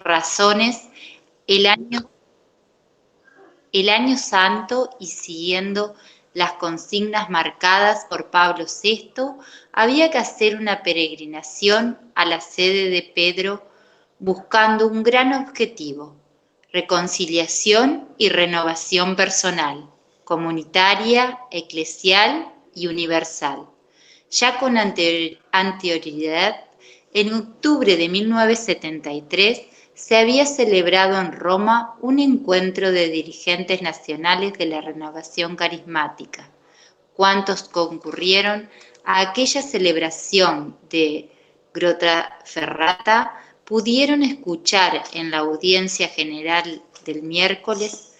razones, el año santo y siguiendo las consignas marcadas por Pablo VI, había que hacer una peregrinación a la sede de Pedro buscando un gran objetivo: reconciliación y renovación personal, comunitaria, eclesial y universal. Ya con anterioridad, en octubre de 1973, se había celebrado en Roma un encuentro de dirigentes nacionales de la Renovación Carismática. ¿Cuántos concurrieron a aquella celebración de Grottaferrata pudieron escuchar en la audiencia general del miércoles,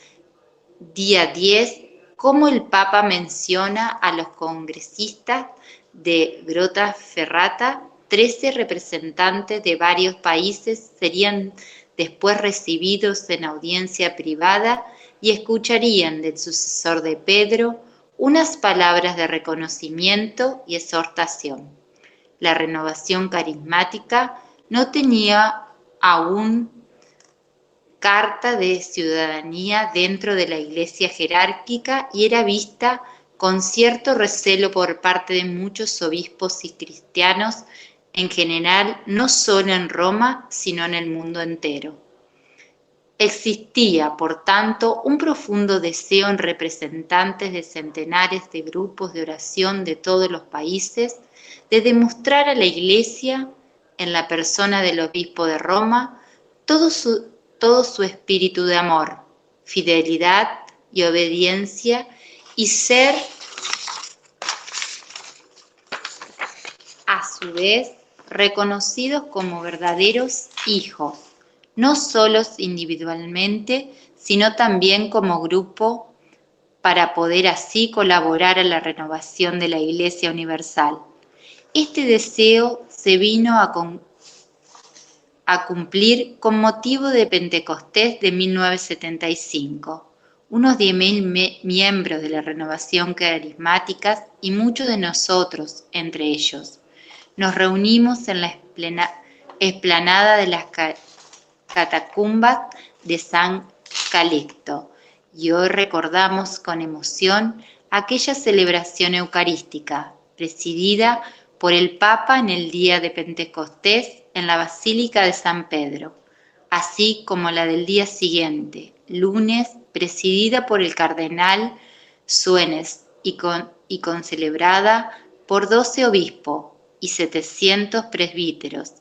día 10, cómo el Papa menciona a los congresistas de Grottaferrata? 13 representantes de varios países serían después recibidos en audiencia privada y escucharían del sucesor de Pedro unas palabras de reconocimiento y exhortación. La renovación carismática no tenía aún carta de ciudadanía dentro de la Iglesia jerárquica y era vista con cierto recelo por parte de muchos obispos y cristianos en general, no solo en Roma, sino en el mundo entero. Existía, por tanto, un profundo deseo en representantes de centenares de grupos de oración de todos los países de demostrar a la Iglesia, en la persona del obispo de Roma, todo su espíritu de amor, fidelidad y obediencia, y ser a su vez reconocidos como verdaderos hijos, no solos individualmente, sino también como grupo, para poder así colaborar a la renovación de la Iglesia Universal. Este deseo se vino a cumplir con motivo de Pentecostés de 1975. Unos 10.000 miembros de la Renovación Carismática y muchos de nosotros, entre ellos, nos reunimos en la explanada de las catacumbas de San Calixto y hoy recordamos con emoción aquella celebración eucarística presidida por el Papa en el día de Pentecostés en la Basílica de San Pedro, así como la del día siguiente, lunes, presidida por el cardenal Suenes y concelebrada por 12 obispos y 700 presbíteros,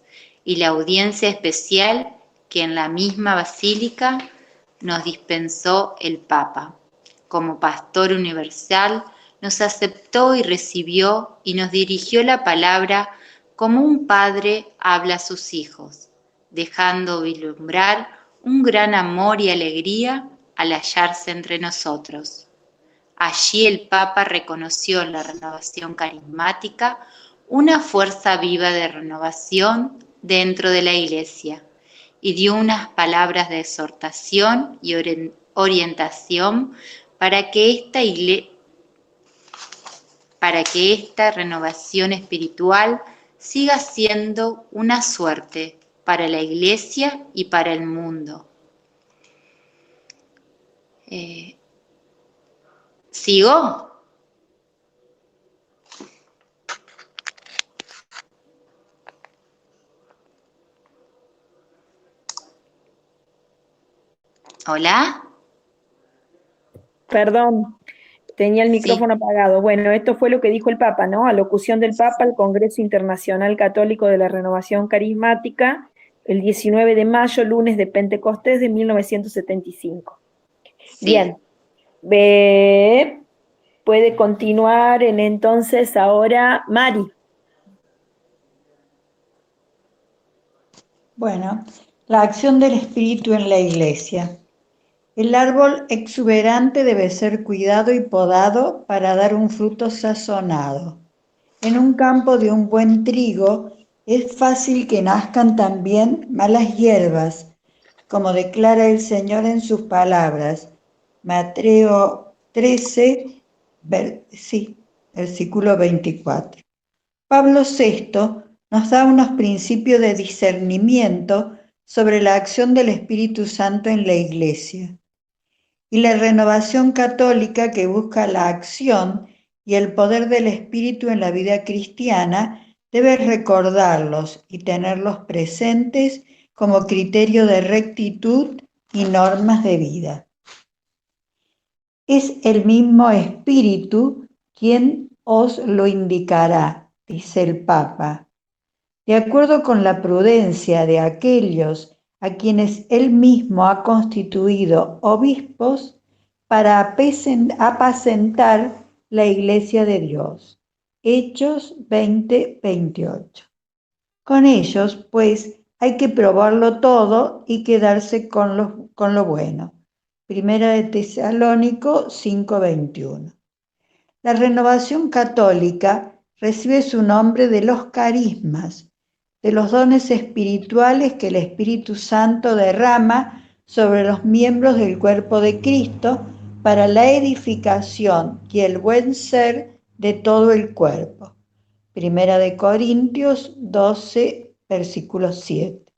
y la audiencia especial que en la misma basílica nos dispensó el Papa. Como pastor universal, nos aceptó y recibió y nos dirigió la palabra como un padre habla a sus hijos, dejando vislumbrar un gran amor y alegría al hallarse entre nosotros. Allí el Papa reconoció en la renovación carismática una fuerza viva de renovación dentro de la Iglesia y dio unas palabras de exhortación y orientación para que esta renovación espiritual siga siendo una suerte para la Iglesia y para el mundo. ¿Sigo? ¿Hola? Perdón, tenía el Sí, micrófono apagado. Bueno, esto fue lo que dijo el Papa, ¿no? Alocución del Papa al Congreso Internacional Católico de la Renovación Carismática, el 19 de mayo, lunes de Pentecostés de 1975. sí. Bien, puede continuar entonces ahora Mari. Bueno, la acción del Espíritu en la Iglesia. El árbol exuberante debe ser cuidado y podado para dar un fruto sazonado. En un campo de un buen trigo es fácil que nazcan también malas hierbas, como declara el Señor en sus palabras. Mateo 13, versículo 24. Pablo VI nos da unos principios de discernimiento sobre la acción del Espíritu Santo en la Iglesia, y la renovación católica que busca la acción y el poder del Espíritu en la vida cristiana debe recordarlos y tenerlos presentes como criterio de rectitud y normas de vida. Es el mismo Espíritu quien os lo indicará, dice el Papa, de acuerdo con la prudencia de aquellos a quienes él mismo ha constituido obispos para apacentar la Iglesia de Dios. Hechos 20:28. Con ellos, pues, hay que probarlo todo y quedarse con lo bueno. Primera de Tesalónico 5:21. La renovación católica recibe su nombre de los carismas, de los dones espirituales que el Espíritu Santo derrama sobre los miembros del cuerpo de Cristo para la edificación y el buen ser de todo el cuerpo. Primera de Corintios 12, versículo 7.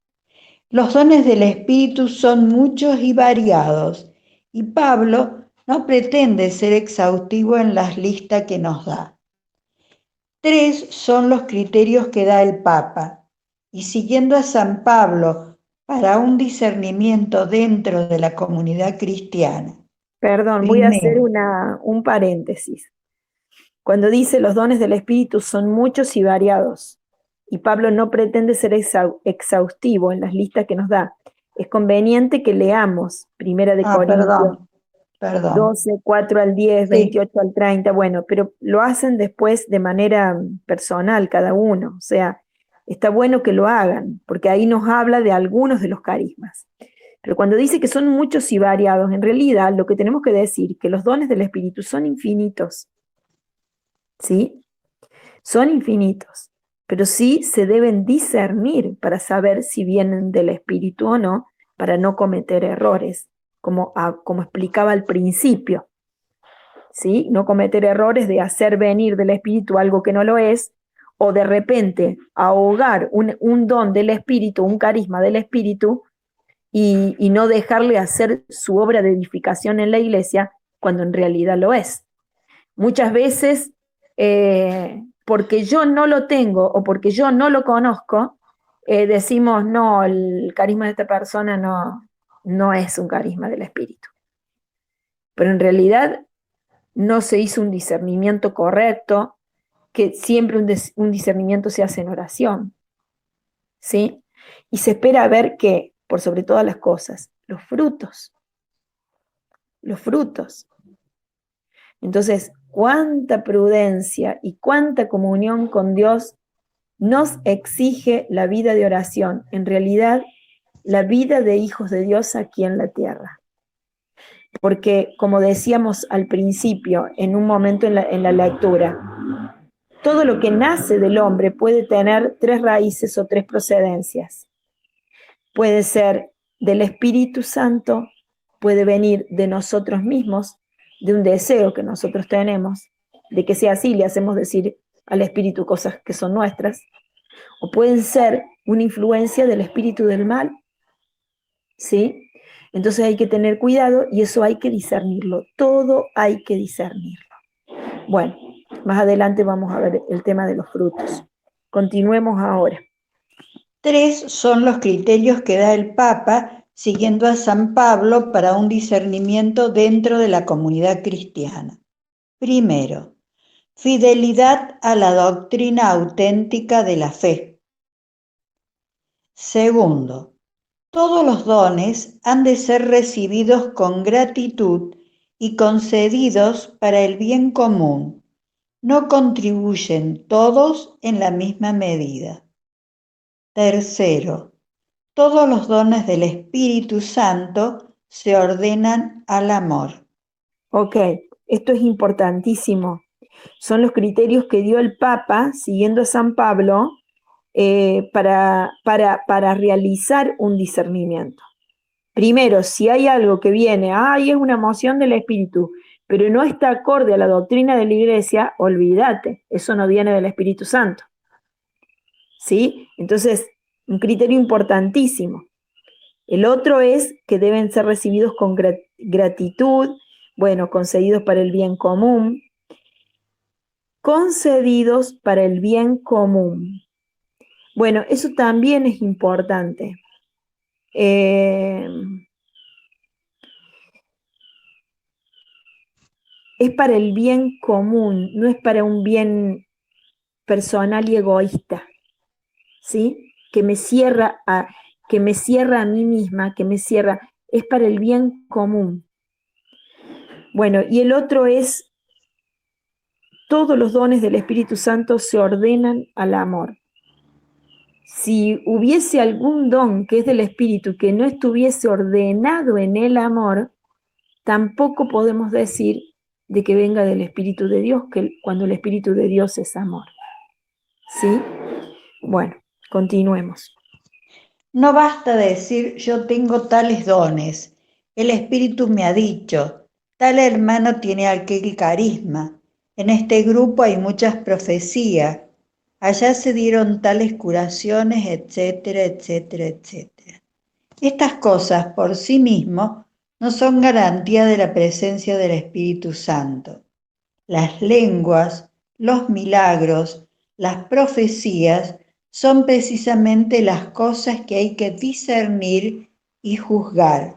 Los dones del Espíritu son muchos y variados, y Pablo no pretende ser exhaustivo en las listas que nos da. 3 son los criterios que da el Papa, y siguiendo a San Pablo para un discernimiento dentro de la comunidad cristiana. Perdón, voy a hacer un paréntesis. Cuando dice los dones del Espíritu son muchos y variados, y Pablo no pretende ser exhaustivo en las listas que nos da, es conveniente que leamos Primera de Corintios 12, 4 al 10, 28 al 30, bueno, pero lo hacen después de manera personal cada uno, o sea, está bueno que lo hagan, porque ahí nos habla de algunos de los carismas. Pero cuando dice que son muchos y variados, en realidad lo que tenemos que decir es que los dones del Espíritu son infinitos, ¿sí? Son infinitos, pero sí se deben discernir para saber si vienen del Espíritu o no, para no cometer errores, como explicaba al principio, ¿sí? No cometer errores de hacer venir del Espíritu algo que no lo es, o de repente ahogar un don del Espíritu, un carisma del Espíritu, y no dejarle hacer su obra de edificación en la iglesia, cuando en realidad lo es. Muchas veces, porque yo no lo tengo o porque yo no lo conozco, decimos, no, el carisma de esta persona no es un carisma del Espíritu. Pero en realidad no se hizo un discernimiento correcto, que siempre un discernimiento se hace en oración, ¿sí? Y se espera ver que, por sobre todas las cosas, los frutos. Entonces, cuánta prudencia y cuánta comunión con Dios nos exige la vida de oración, en realidad la vida de hijos de Dios aquí en la tierra. Porque, como decíamos al principio, en un momento en la lectura, todo lo que nace del hombre puede tener 3 raíces o 3 procedencias. Puede ser del Espíritu Santo, puede venir de nosotros mismos, de un deseo que nosotros tenemos, de que sea así, le hacemos decir al Espíritu cosas que son nuestras, o pueden ser una influencia del espíritu del mal, ¿sí? Entonces hay que tener cuidado y eso hay que discernirlo, todo hay que discernirlo. Bueno, más adelante vamos a ver el tema de los frutos. Continuemos ahora. 3 son los criterios que da el Papa siguiendo a San Pablo para un discernimiento dentro de la comunidad cristiana. Primero, fidelidad a la doctrina auténtica de la fe. Segundo, todos los dones han de ser recibidos con gratitud y concedidos para el bien común. No contribuyen todos en la misma medida. Tercero, todos los dones del Espíritu Santo se ordenan al amor. Ok, esto es importantísimo. Son los criterios que dio el Papa, siguiendo a San Pablo, para realizar un discernimiento. Primero, si hay algo que viene, es una emoción del Espíritu, pero no está acorde a la doctrina de la Iglesia, olvídate, eso no viene del Espíritu Santo. ¿Sí? Entonces, un criterio importantísimo. El otro es que deben ser recibidos con gratitud, bueno, concedidos para el bien común. Concedidos para el bien común. Bueno, eso también es importante. Es para el bien común, no es para un bien personal y egoísta, ¿sí? Que me cierra a mí misma, es para el bien común. Bueno, y el otro es, todos los dones del Espíritu Santo se ordenan al amor. Si hubiese algún don que es del Espíritu que no estuviese ordenado en el amor, tampoco podemos decir de que venga del Espíritu de Dios, cuando el Espíritu de Dios es amor. ¿Sí? Bueno, continuemos. No basta decir yo tengo tales dones. El Espíritu me ha dicho, tal hermano tiene aquel carisma. En este grupo hay muchas profecías. Allá se dieron tales curaciones, etcétera, etcétera, etcétera. Estas cosas por sí mismos no son garantía de la presencia del Espíritu Santo. Las lenguas, los milagros, las profecías son precisamente las cosas que hay que discernir y juzgar.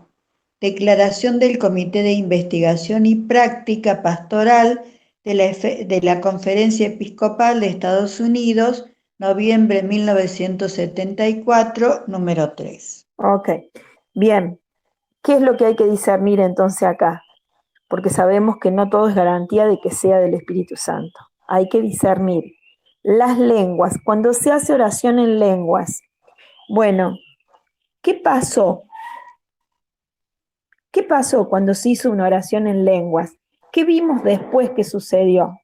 Declaración del Comité de Investigación y Práctica Pastoral de la Conferencia Episcopal de Estados Unidos, noviembre 1974, número 3. Ok, bien. ¿Qué es lo que hay que discernir entonces acá? Porque sabemos que no todo es garantía de que sea del Espíritu Santo. Hay que discernir. Las lenguas, cuando se hace oración en lenguas. Bueno, ¿qué pasó? ¿Qué pasó cuando se hizo una oración en lenguas? ¿Qué vimos después que sucedió?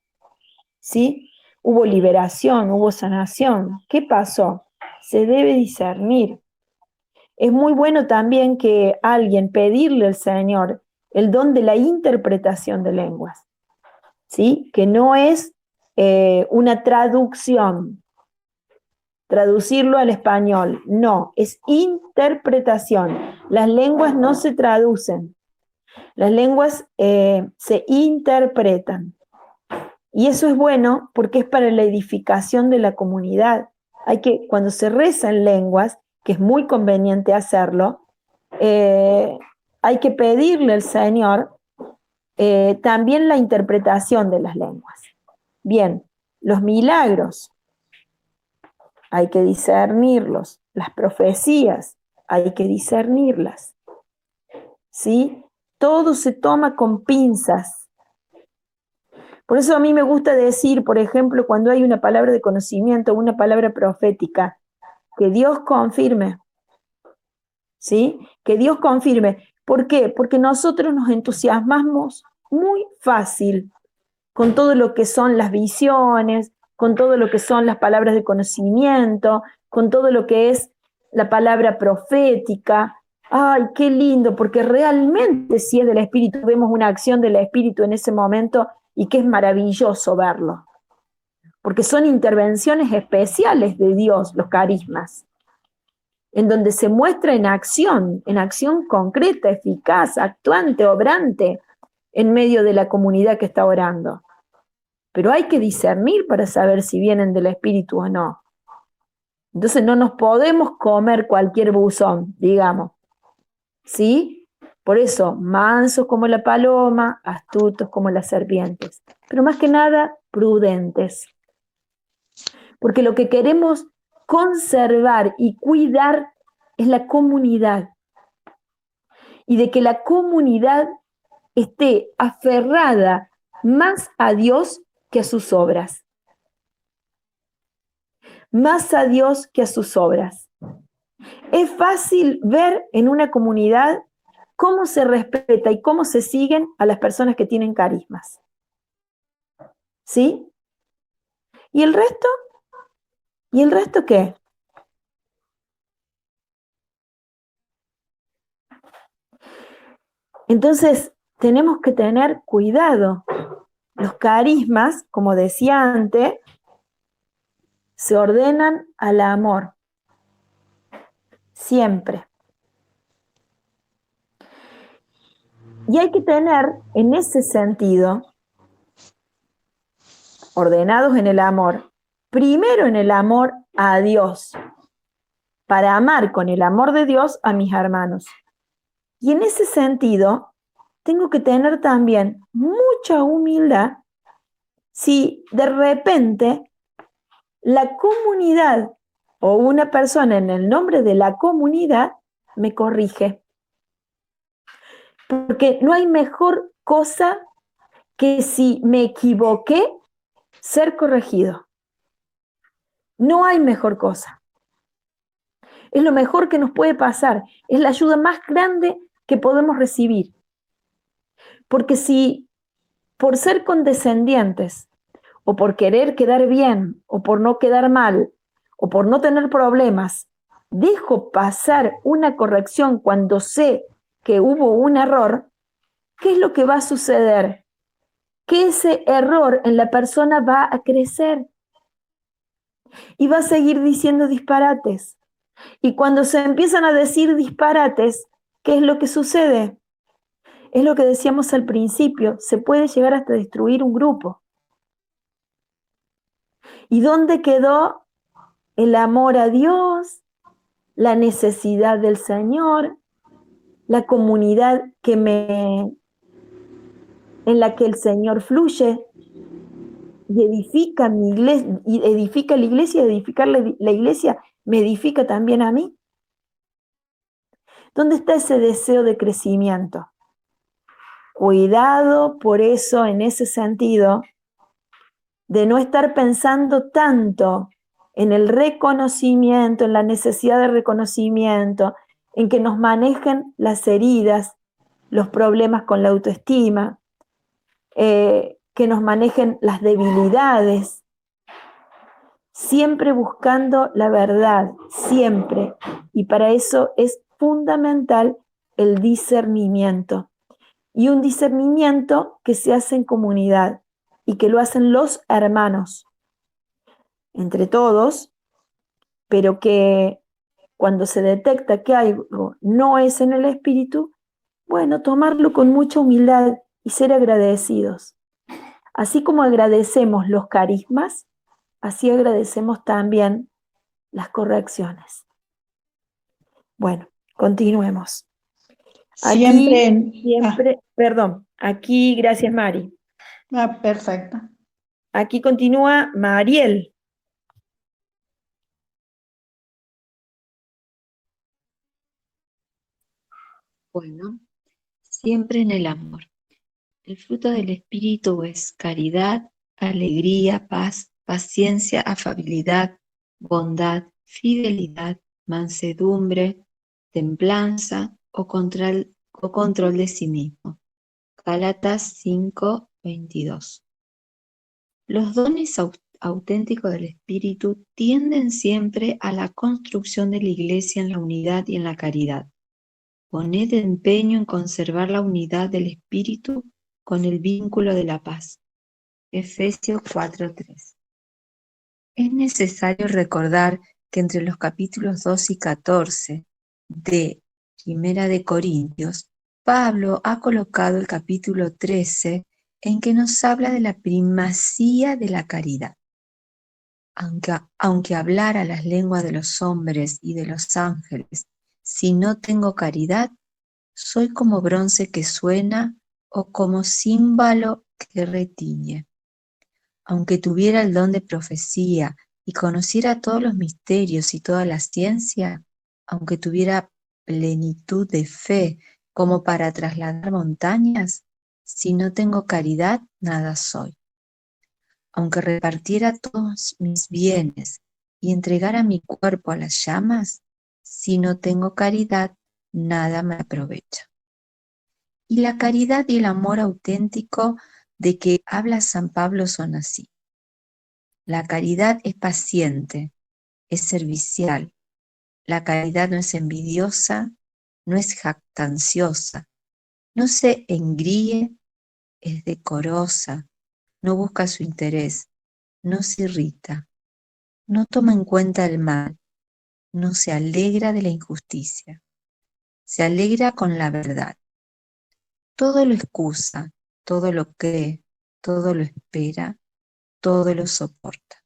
¿Sí? Hubo liberación, hubo sanación. ¿Qué pasó? Se debe discernir. Es muy bueno también que alguien pedirle al Señor el don de la interpretación de lenguas, ¿sí? Que no es una traducción, traducirlo al español, no, es interpretación. Las lenguas no se traducen, las lenguas se interpretan. Y eso es bueno porque es para la edificación de la comunidad. Cuando se reza en lenguas, que es muy conveniente hacerlo, hay que pedirle al Señor también la interpretación de las lenguas. Bien, los milagros, hay que discernirlos. Las profecías, hay que discernirlas. ¿Sí? Todo se toma con pinzas. Por eso a mí me gusta decir, por ejemplo, cuando hay una palabra de conocimiento, una palabra profética, que Dios confirme. ¿Sí? Que Dios confirme. ¿Por qué? Porque nosotros nos entusiasmamos muy fácil con todo lo que son las visiones, con todo lo que son las palabras de conocimiento, con todo lo que es la palabra profética. ¡Ay, qué lindo! Porque realmente si es del Espíritu, vemos una acción del Espíritu en ese momento y que es maravilloso verlo. Porque son intervenciones especiales de Dios, los carismas, en donde se muestra en acción concreta, eficaz, actuante, obrante, en medio de la comunidad que está orando. Pero hay que discernir para saber si vienen del Espíritu o no. Entonces no nos podemos comer cualquier buzón, digamos. ¿Sí? Por eso, mansos como la paloma, astutos como las serpientes. Pero más que nada, prudentes. Porque lo que queremos conservar y cuidar es la comunidad. Y de que la comunidad esté aferrada más a Dios que a sus obras. Más a Dios que a sus obras. Es fácil ver en una comunidad cómo se respeta y cómo se siguen a las personas que tienen carismas. ¿Sí? ¿Y el resto? ¿Y el resto qué? Entonces, tenemos que tener cuidado. Los carismas, como decía antes, se ordenan al amor. Siempre. Y hay que tener, en ese sentido, ordenados en el amor, primero en el amor a Dios, para amar con el amor de Dios a mis hermanos. Y en ese sentido, tengo que tener también mucha humildad si de repente la comunidad o una persona en el nombre de la comunidad me corrige. Porque no hay mejor cosa que si me equivoqué, ser corregido. No hay mejor cosa. Es lo mejor que nos puede pasar. Es la ayuda más grande que podemos recibir. Porque si por ser condescendientes, o por querer quedar bien, o por no quedar mal, o por no tener problemas, dejo pasar una corrección cuando sé que hubo un error, ¿qué es lo que va a suceder? Que ese error en la persona va a crecer y va a seguir diciendo disparates. Y cuando se empiezan a decir disparates, ¿qué es lo que sucede? Es lo que decíamos al principio, se puede llegar hasta destruir un grupo. ¿Y dónde quedó el amor a Dios, la necesidad del Señor, la comunidad en la que el Señor fluye y edifica mi iglesia, y edifica la iglesia, y edificar la iglesia me edifica también a mí? ¿Dónde está ese deseo de crecimiento? Cuidado por eso, en ese sentido, de no estar pensando tanto en el reconocimiento, en la necesidad de reconocimiento, en que nos manejen las heridas, los problemas con la autoestima, que nos manejen las debilidades, siempre buscando la verdad, siempre. Y para eso es fundamental el discernimiento. Y un discernimiento que se hace en comunidad y que lo hacen los hermanos, entre todos, pero que cuando se detecta que algo no es en el espíritu, bueno, tomarlo con mucha humildad y ser agradecidos. Así como agradecemos los carismas, así agradecemos también las correcciones. Bueno, continuemos. Aquí, gracias Mari. Perfecto. Aquí continúa Mariel. Bueno, siempre en el amor. El fruto del Espíritu es caridad, alegría, paz, paciencia, afabilidad, bondad, fidelidad, mansedumbre, templanza o control de sí mismo. Gálatas 5:22. Los dones auténticos del Espíritu tienden siempre a la construcción de la Iglesia en la unidad y en la caridad. Poned empeño en conservar la unidad del Espíritu con el vínculo de la paz. Efesios 4:3. Es necesario recordar que entre los capítulos 2 y 14 de Primera de Corintios, Pablo ha colocado el capítulo 13 en que nos habla de la primacía de la caridad. Aunque hablara las lenguas de los hombres y de los ángeles, si no tengo caridad, soy como bronce que suena o como címbalo que retiñe. Aunque tuviera el don de profecía y conociera todos los misterios y toda la ciencia, aunque tuviera plenitud de fe como para trasladar montañas, si no tengo caridad, nada soy. Aunque repartiera todos mis bienes y entregara mi cuerpo a las llamas, si no tengo caridad, nada me aprovecha. Y la caridad y el amor auténtico de que habla San Pablo son así. La caridad es paciente, es servicial. La caridad no es envidiosa, no es jactanciosa, no se engríe, es decorosa, no busca su interés, no se irrita, no toma en cuenta el mal, no se alegra de la injusticia, se alegra con la verdad. Todo lo excusa, todo lo cree, todo lo espera, todo lo soporta.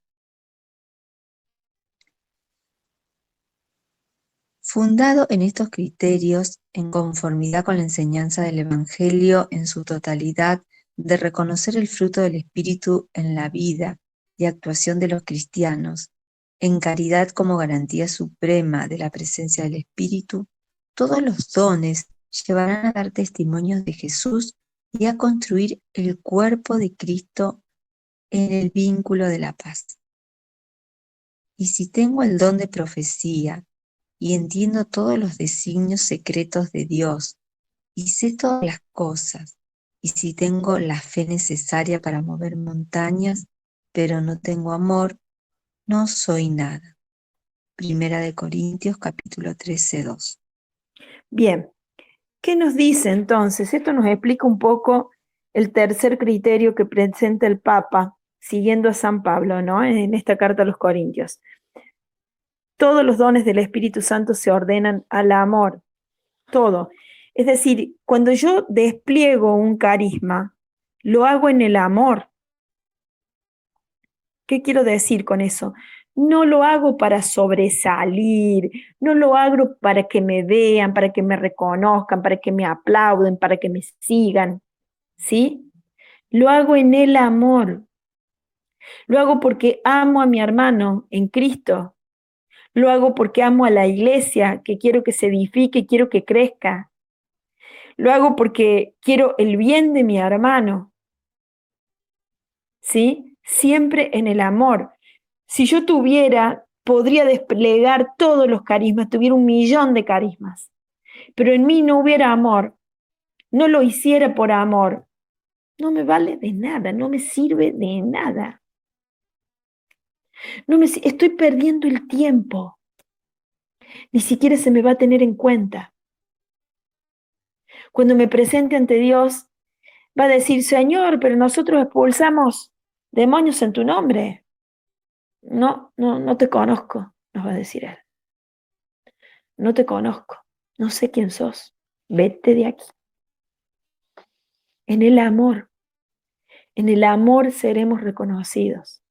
Fundado en estos criterios, en conformidad con la enseñanza del Evangelio en su totalidad, de reconocer el fruto del Espíritu en la vida y actuación de los cristianos, en caridad como garantía suprema de la presencia del Espíritu, todos los dones llevarán a dar testimonios de Jesús y a construir el cuerpo de Cristo en el vínculo de la paz. Y si tengo el don de profecía, y entiendo todos los designios secretos de Dios, y sé todas las cosas, y si tengo la fe necesaria para mover montañas, pero no tengo amor, no soy nada. Primera de Corintios, capítulo 13, 2. Bien, ¿qué nos dice entonces? Esto nos explica un poco el tercer criterio que presenta el Papa, siguiendo a San Pablo, ¿no? En esta carta a los Corintios. Todos los dones del Espíritu Santo se ordenan al amor, todo. Es decir, cuando yo despliego un carisma, lo hago en el amor. ¿Qué quiero decir con eso? No lo hago para sobresalir, no lo hago para que me vean, para que me reconozcan, para que me aplauden, para que me sigan, ¿sí? Lo hago en el amor. Lo hago porque amo a mi hermano en Cristo. Lo hago porque amo a la iglesia, que quiero que se edifique, quiero que crezca. Lo hago porque quiero el bien de mi hermano, ¿sí? Siempre en el amor. Si yo tuviera, podría desplegar todos los carismas, tuviera 1.000.000 de carismas, pero en mí no hubiera amor, no lo hiciera por amor, no me vale de nada, no me sirve de nada. Estoy perdiendo el tiempo, ni siquiera se me va a tener en cuenta. Cuando me presente ante Dios, va a decir, Señor, pero nosotros expulsamos demonios en tu nombre. No te conozco, nos va a decir Él. No te conozco, no sé quién sos, vete de aquí. En el amor seremos reconocidos.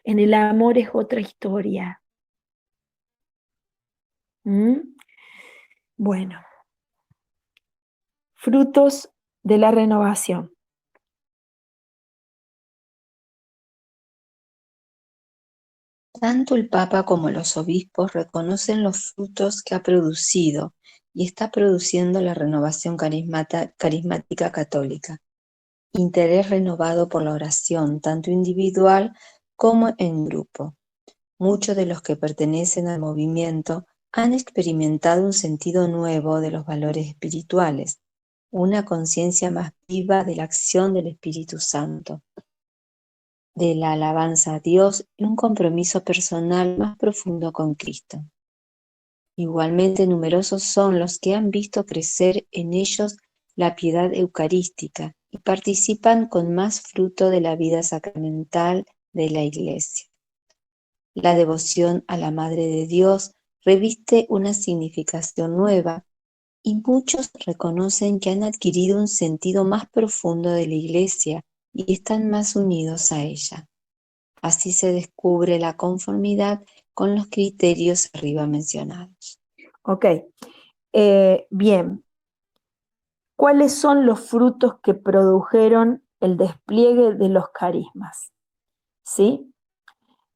En el amor es otra historia. Bueno, frutos de la renovación. Tanto el Papa como los obispos reconocen los frutos que ha producido y está produciendo la renovación carismática católica. Interés renovado por la oración, tanto individual como en grupo. Muchos de los que pertenecen al movimiento han experimentado un sentido nuevo de los valores espirituales, una conciencia más viva de la acción del Espíritu Santo, de la alabanza a Dios y un compromiso personal más profundo con Cristo. Igualmente numerosos son los que han visto crecer en ellos la piedad eucarística y participan con más fruto de la vida sacramental de la Iglesia. La devoción a la Madre de Dios reviste una significación nueva y muchos reconocen que han adquirido un sentido más profundo de la Iglesia y están más unidos a ella. Así se descubre la conformidad con los criterios arriba mencionados. Ok, bien. ¿Cuáles son los frutos que produjeron el despliegue de los carismas? ¿Sí?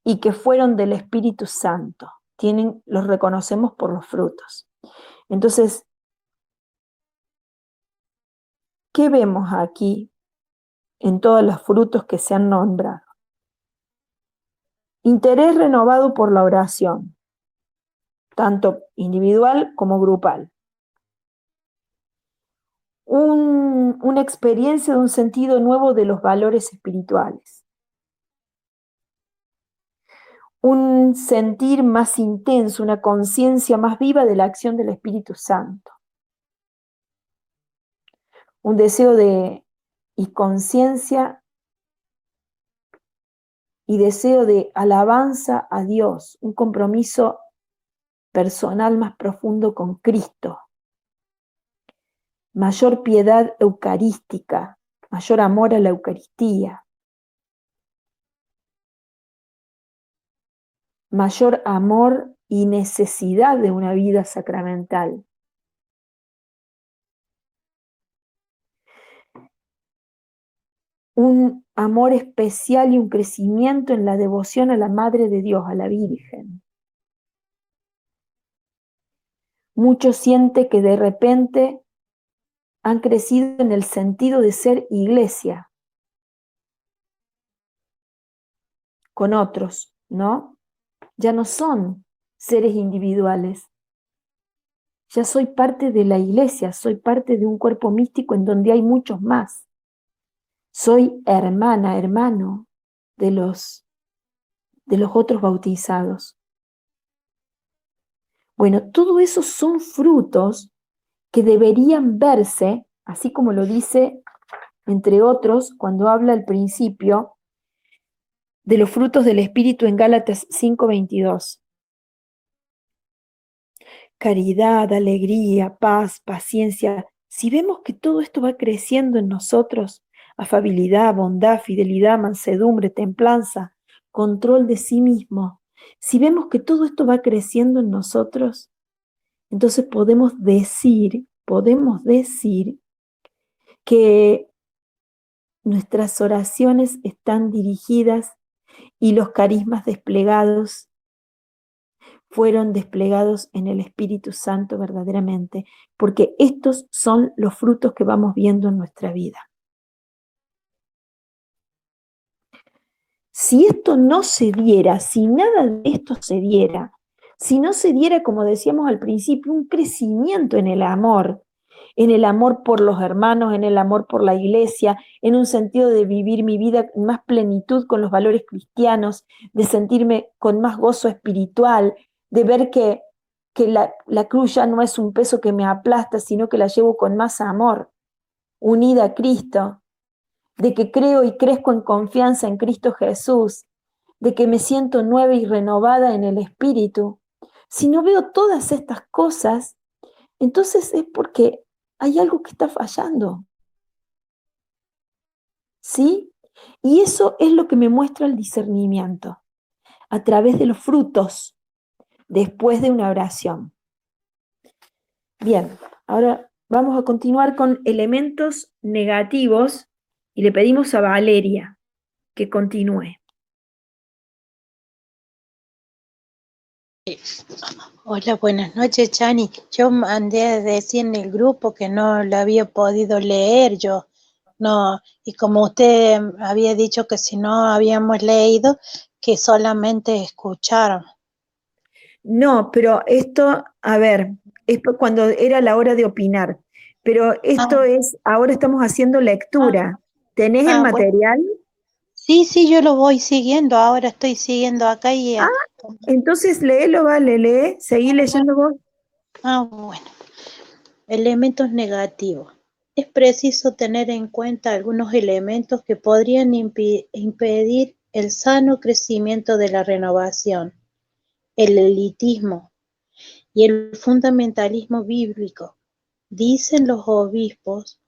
Y que fueron del Espíritu Santo. Los reconocemos por los frutos. Entonces, ¿qué vemos aquí en todos los frutos que se han nombrado? Interés renovado por la oración, tanto individual como grupal. Una experiencia de un sentido nuevo de los valores espirituales. Un sentir más intenso, una conciencia más viva de la acción del Espíritu Santo. Un deseo y conciencia y deseo de alabanza a Dios, un compromiso personal más profundo con Cristo. mayor piedad eucarística, mayor amor a la Eucaristía, mayor amor y necesidad de una vida sacramental. Un amor especial y un crecimiento en la devoción a la Madre de Dios, a la Virgen. Muchos sienten que de repente han crecido en el sentido de ser iglesia con otros, ¿no? Ya no son seres individuales. Ya soy parte de la iglesia, soy parte de un cuerpo místico en donde hay muchos más. Soy hermana, hermano de los otros bautizados. Bueno, todo eso son frutos que deberían verse, así como lo dice, entre otros, cuando habla al principio de los frutos del Espíritu en Gálatas 5:22. Caridad, alegría, paz, paciencia. Si vemos que todo esto va creciendo en nosotros, afabilidad, bondad, fidelidad, mansedumbre, templanza, control de sí mismo, si vemos que todo esto va creciendo en nosotros, entonces podemos decir que nuestras oraciones están dirigidas y los carismas desplegados fueron desplegados en el Espíritu Santo verdaderamente, porque estos son los frutos que vamos viendo en nuestra vida. Si esto no se diera, si nada de esto se diera, si no se diera, como decíamos al principio, un crecimiento en el amor por los hermanos, en el amor por la iglesia, en un sentido de vivir mi vida en más plenitud con los valores cristianos, de sentirme con más gozo espiritual, de ver que la cruz ya no es un peso que me aplasta, sino que la llevo con más amor, unida a Cristo, de que creo y crezco en confianza en Cristo Jesús, de que me siento nueva y renovada en el Espíritu. Si no veo todas estas cosas, entonces es porque hay algo que está fallando. ¿Sí? Y eso es lo que me muestra el discernimiento, a través de los frutos, después de una oración. Bien, ahora vamos a continuar con elementos negativos y le pedimos a Valeria que continúe. Hola, buenas noches, Chani. Yo mandé a decir en el grupo que no lo había podido leer yo. No, y como usted había dicho que si no habíamos leído, que solamente escucharon. No, pero esto, a ver, es cuando era la hora de opinar, pero esto es, ahora estamos haciendo lectura. ¿Tenés el Bueno. material? Sí, yo lo voy siguiendo, ahora estoy siguiendo acá y... Entonces léelo, vale, lee, seguí leyendo vos. Bueno. Elementos negativos. Es preciso tener en cuenta algunos elementos que podrían impedir el sano crecimiento de la renovación: el elitismo y el fundamentalismo bíblico. Dicen los obispos,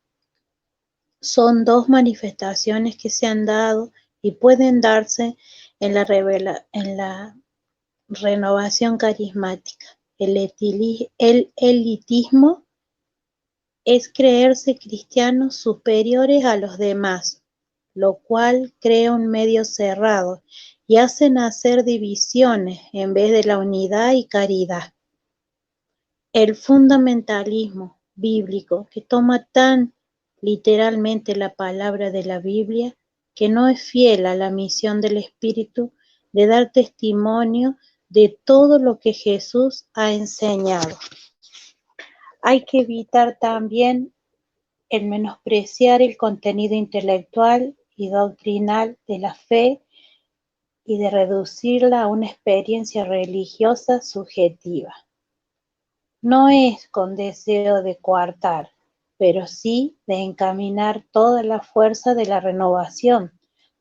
son dos manifestaciones que se han dado y pueden darse en la renovación carismática. El elitismo es creerse cristianos superiores a los demás, lo cual crea un medio cerrado y hace nacer divisiones en vez de la unidad y caridad. El fundamentalismo bíblico, que toma tan literalmente la palabra de la Biblia, que no es fiel a la misión del Espíritu de dar testimonio de todo lo que Jesús ha enseñado. Hay que evitar también el menospreciar el contenido intelectual y doctrinal de la fe y de reducirla a una experiencia religiosa subjetiva. No es con deseo de coartar, pero sí de encaminar toda la fuerza de la renovación,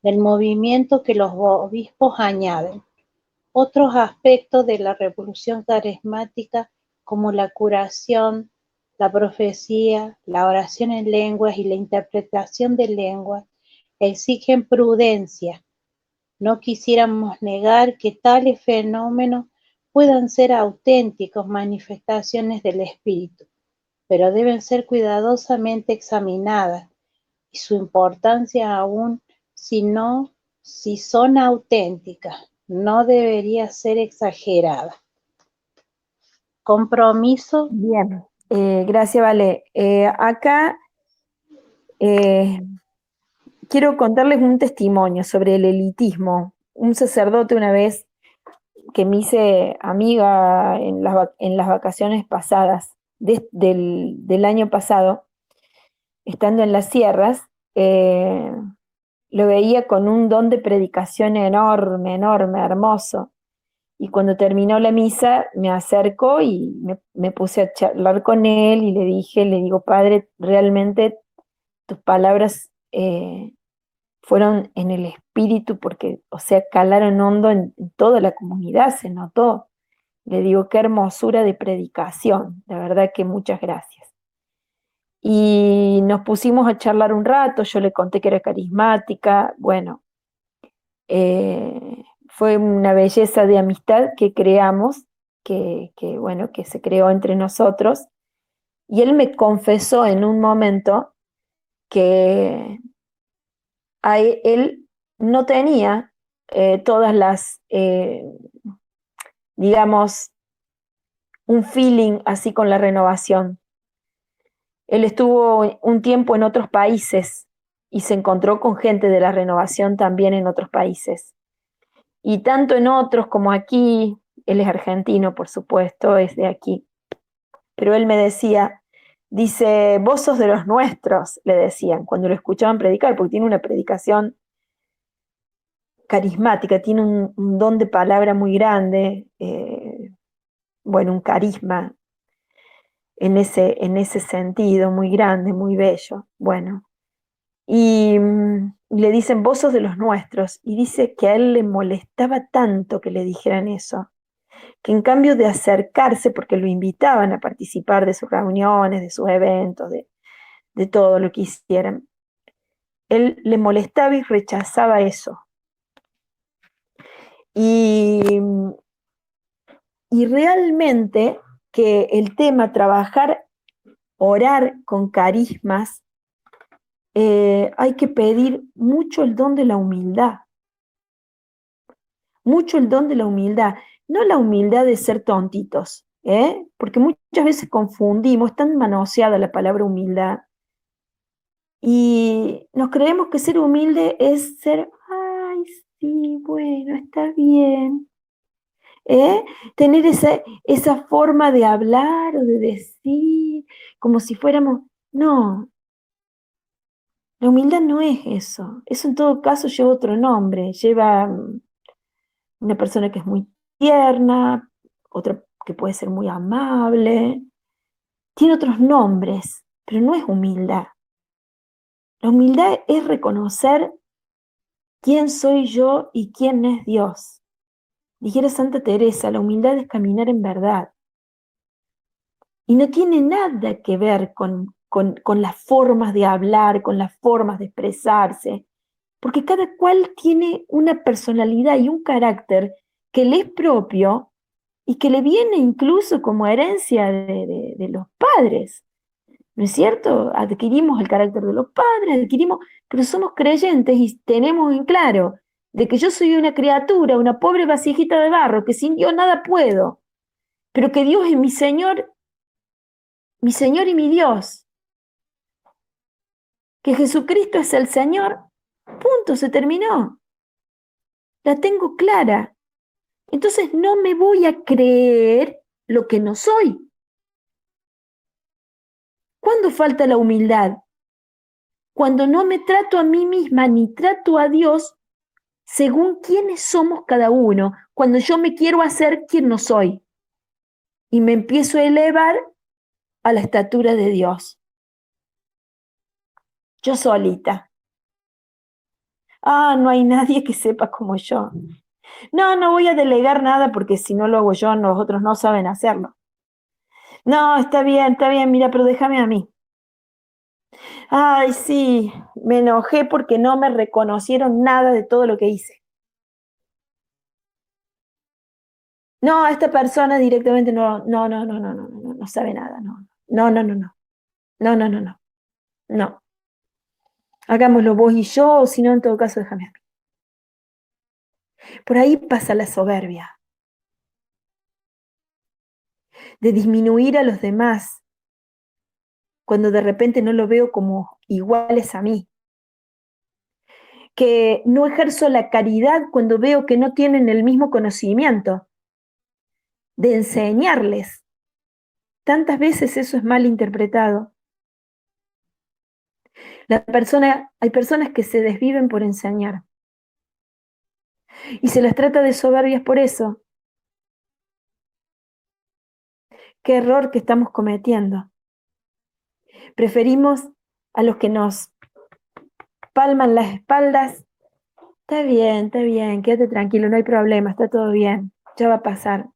del movimiento que los obispos añaden. Otros aspectos de la revolución carismática, como la curación, La profecía, la oración en lenguas y la interpretación de lenguas exigen prudencia. No quisiéramos negar que tales fenómenos puedan ser auténticas manifestaciones del Espíritu, pero deben ser cuidadosamente examinadas y su importancia aún si son auténticas, no debería ser exagerada. Compromiso. Bien, gracias, Vale. Acá quiero contarles un testimonio sobre el elitismo. Un sacerdote una vez que me hice amiga en las vacaciones pasadas, del año pasado, estando en las sierras, lo veía con un don de predicación enorme, enorme, hermoso. Y cuando terminó la misa, me acercó y me puse a charlar con él y le digo, Padre, realmente tus palabras fueron en el espíritu porque, o sea, calaron hondo en toda la comunidad, se notó. Le digo, qué hermosura de predicación, la verdad que muchas gracias. Y nos pusimos a charlar un rato, yo le conté que era carismática, bueno, fue una belleza de amistad que creamos, bueno, que se creó entre nosotros, y él me confesó en un momento que él no tenía todas las, digamos, un feeling así con la renovación. Él estuvo un tiempo en otros países y se encontró con gente de la renovación también en otros países. Y tanto en otros como aquí, él es argentino, por supuesto, es de aquí. Pero él me decía, dice, vos sos de los nuestros, le decían, cuando lo escuchaban predicar, porque tiene una predicación carismática, tiene un don de palabra muy grande, bueno, un carisma en ese sentido muy grande, muy bello. Bueno, y le dicen, vos sos de los nuestros, y dice que a él le molestaba tanto que le dijeran eso, que en cambio de acercarse, porque lo invitaban a participar de sus reuniones, de sus eventos, de todo lo que hicieran, él le molestaba y rechazaba eso. Y realmente que el tema trabajar, orar con carismas, hay que pedir mucho el don de la humildad, mucho el don de la humildad, no la humildad de ser tontitos, porque muchas veces confundimos, tan manoseada la palabra humildad, y nos creemos que ser humilde es ser, ay, sí, bueno, está bien, tener esa forma de hablar o de decir, como si fuéramos, no, la humildad no es eso, eso en todo caso lleva otro nombre, lleva una persona que es muy tierna, otra que puede ser muy amable, tiene otros nombres, pero no es humildad. La humildad es reconocer quién soy yo y quién es Dios. Dijera Santa Teresa, la humildad es caminar en verdad. Y no tiene nada que ver con las formas de hablar, con las formas de expresarse, porque cada cual tiene una personalidad y un carácter que le es propio y que le viene incluso como herencia de los padres, ¿no es cierto? Adquirimos el carácter de los padres, pero somos creyentes y tenemos en claro de que yo soy una criatura, una pobre vasijita de barro, que sin Dios nada puedo, pero que Dios es mi Señor y mi Dios, que Jesucristo es el Señor, punto, se terminó. La tengo clara. Entonces no me voy a creer lo que no soy. ¿Cuándo falta la humildad? Cuando no me trato a mí misma ni trato a Dios según quiénes somos cada uno, cuando yo me quiero hacer quien no soy y me empiezo a elevar a la estatura de Dios. Yo solita. No hay nadie que sepa como yo. No voy a delegar nada porque si no lo hago yo, los otros no saben hacerlo. No, está bien, mira, pero déjame a mí. Ay, sí, me enojé porque no me reconocieron nada de todo lo que hice. No, esta persona directamente no sabe nada, no. Hagámoslo vos y yo, o si no, en todo caso, déjame a mí. Por ahí pasa la soberbia, de disminuir a los demás, cuando de repente no lo veo como iguales a mí. Que no ejerzo la caridad cuando veo que no tienen el mismo conocimiento, de enseñarles. Tantas veces eso es mal interpretado. Hay personas que se desviven por enseñar y se las trata de soberbias por eso. Qué error que estamos cometiendo. Preferimos a los que nos palman las espaldas. Está bien, quédate tranquilo, no hay problema, está todo bien, ya va a pasar.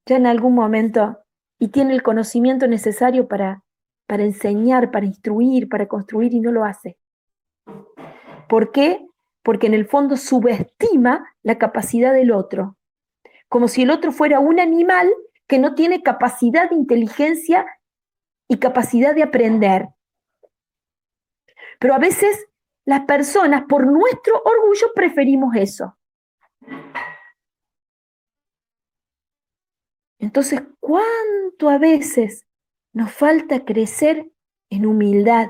Ya en algún momento, y tiene el conocimiento necesario para enseñar, para instruir, para construir, y no lo hace. ¿Por qué? Porque en el fondo subestima la capacidad del otro, como si el otro fuera un animal que no tiene capacidad de inteligencia y capacidad de aprender. Pero a veces las personas, por nuestro orgullo, preferimos eso. Entonces, ¿cuánto a veces nos falta crecer en humildad?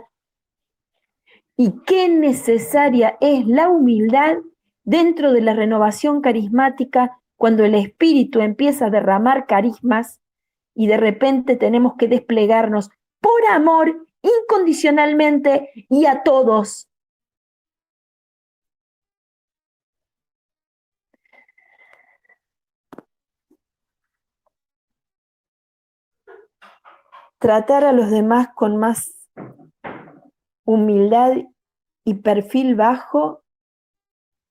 Y qué necesaria es la humildad dentro de la renovación carismática cuando el espíritu empieza a derramar carismas y de repente tenemos que desplegarnos por amor incondicionalmente y a todos. Tratar a los demás con más humildad y perfil bajo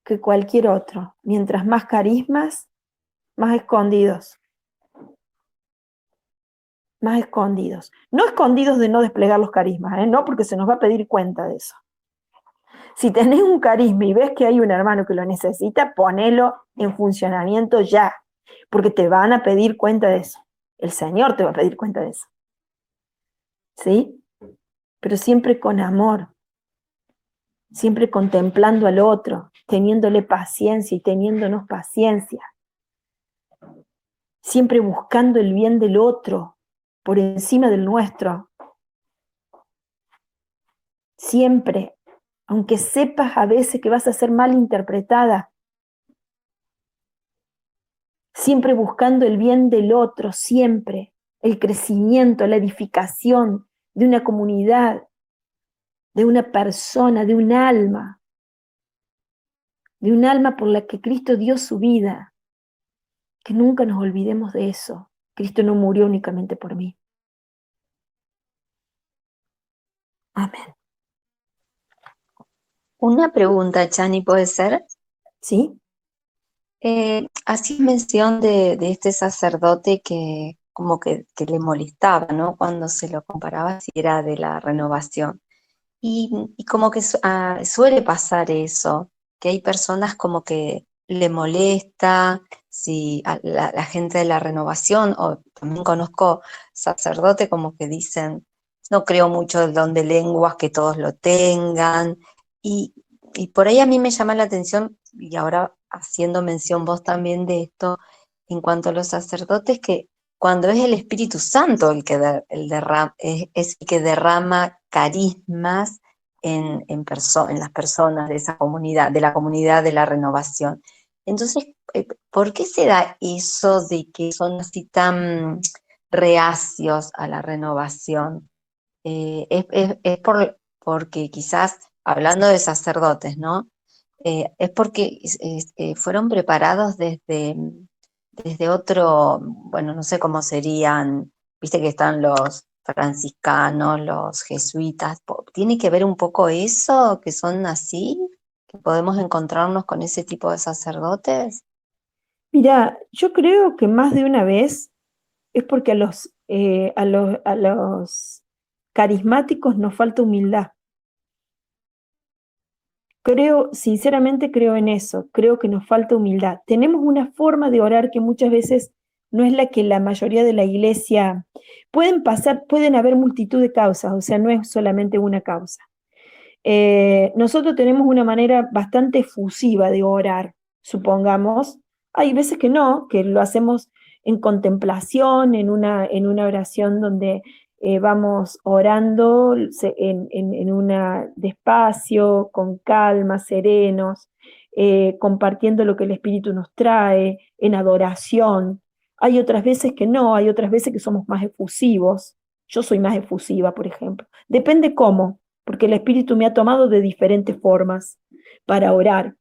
que cualquier otro. Mientras más carismas, más escondidos. Más escondidos. No escondidos de no desplegar los carismas, no, porque se nos va a pedir cuenta de eso. Si tenés un carisma y ves que hay un hermano que lo necesita, ponelo en funcionamiento ya, porque te van a pedir cuenta de eso. El Señor te va a pedir cuenta de eso. ¿Sí? Pero siempre con amor, siempre contemplando al otro, teniéndole paciencia y teniéndonos paciencia. Siempre buscando el bien del otro por encima del nuestro. Siempre, aunque sepas a veces que vas a ser mal interpretada, siempre buscando el bien del otro, siempre, el crecimiento, la edificación de una comunidad, de una persona, de un alma por la que Cristo dio su vida. Que nunca nos olvidemos de eso. Cristo no murió únicamente por mí. Amén. Una pregunta, Chani, ¿puede ser? ¿Sí? Hacías mención de este sacerdote que como que le molestaba, ¿no? Cuando se lo comparaba si era de la renovación. Y como que suele pasar eso, que hay personas como que le molesta si a la gente de la renovación, o también conozco sacerdotes como que dicen, no creo mucho del don de lenguas, que todos lo tengan, y, y por ahí a mí me llama la atención, y ahora haciendo mención vos también de esto, en cuanto a los sacerdotes, que cuando es el Espíritu Santo el que es el que derrama carismas en las personas de esa comunidad, de la comunidad de la renovación. Entonces, ¿por qué se da eso de que son así tan reacios a la renovación? Es porque quizás, hablando de sacerdotes, ¿no? Es porque fueron preparados desde otro, bueno, no sé cómo serían, viste que están los franciscanos, los jesuitas, ¿tiene que ver un poco eso, que son así, que podemos encontrarnos con ese tipo de sacerdotes? Mira, yo creo que más de una vez es porque a los carismáticos nos falta humildad. Sinceramente creo en eso, creo que nos falta humildad. Tenemos una forma de orar que muchas veces no es la que la mayoría de la iglesia, pueden haber multitud de causas, o sea, no es solamente una causa. Nosotros tenemos una manera bastante efusiva de orar, supongamos. Hay veces que no, que lo hacemos en contemplación, en una oración donde vamos orando despacio, con calma, serenos, compartiendo lo que el Espíritu nos trae, en adoración. Hay otras veces que no, hay otras veces que somos más efusivos. Yo soy más efusiva, por ejemplo. Depende cómo, porque el Espíritu me ha tomado de diferentes formas para orar.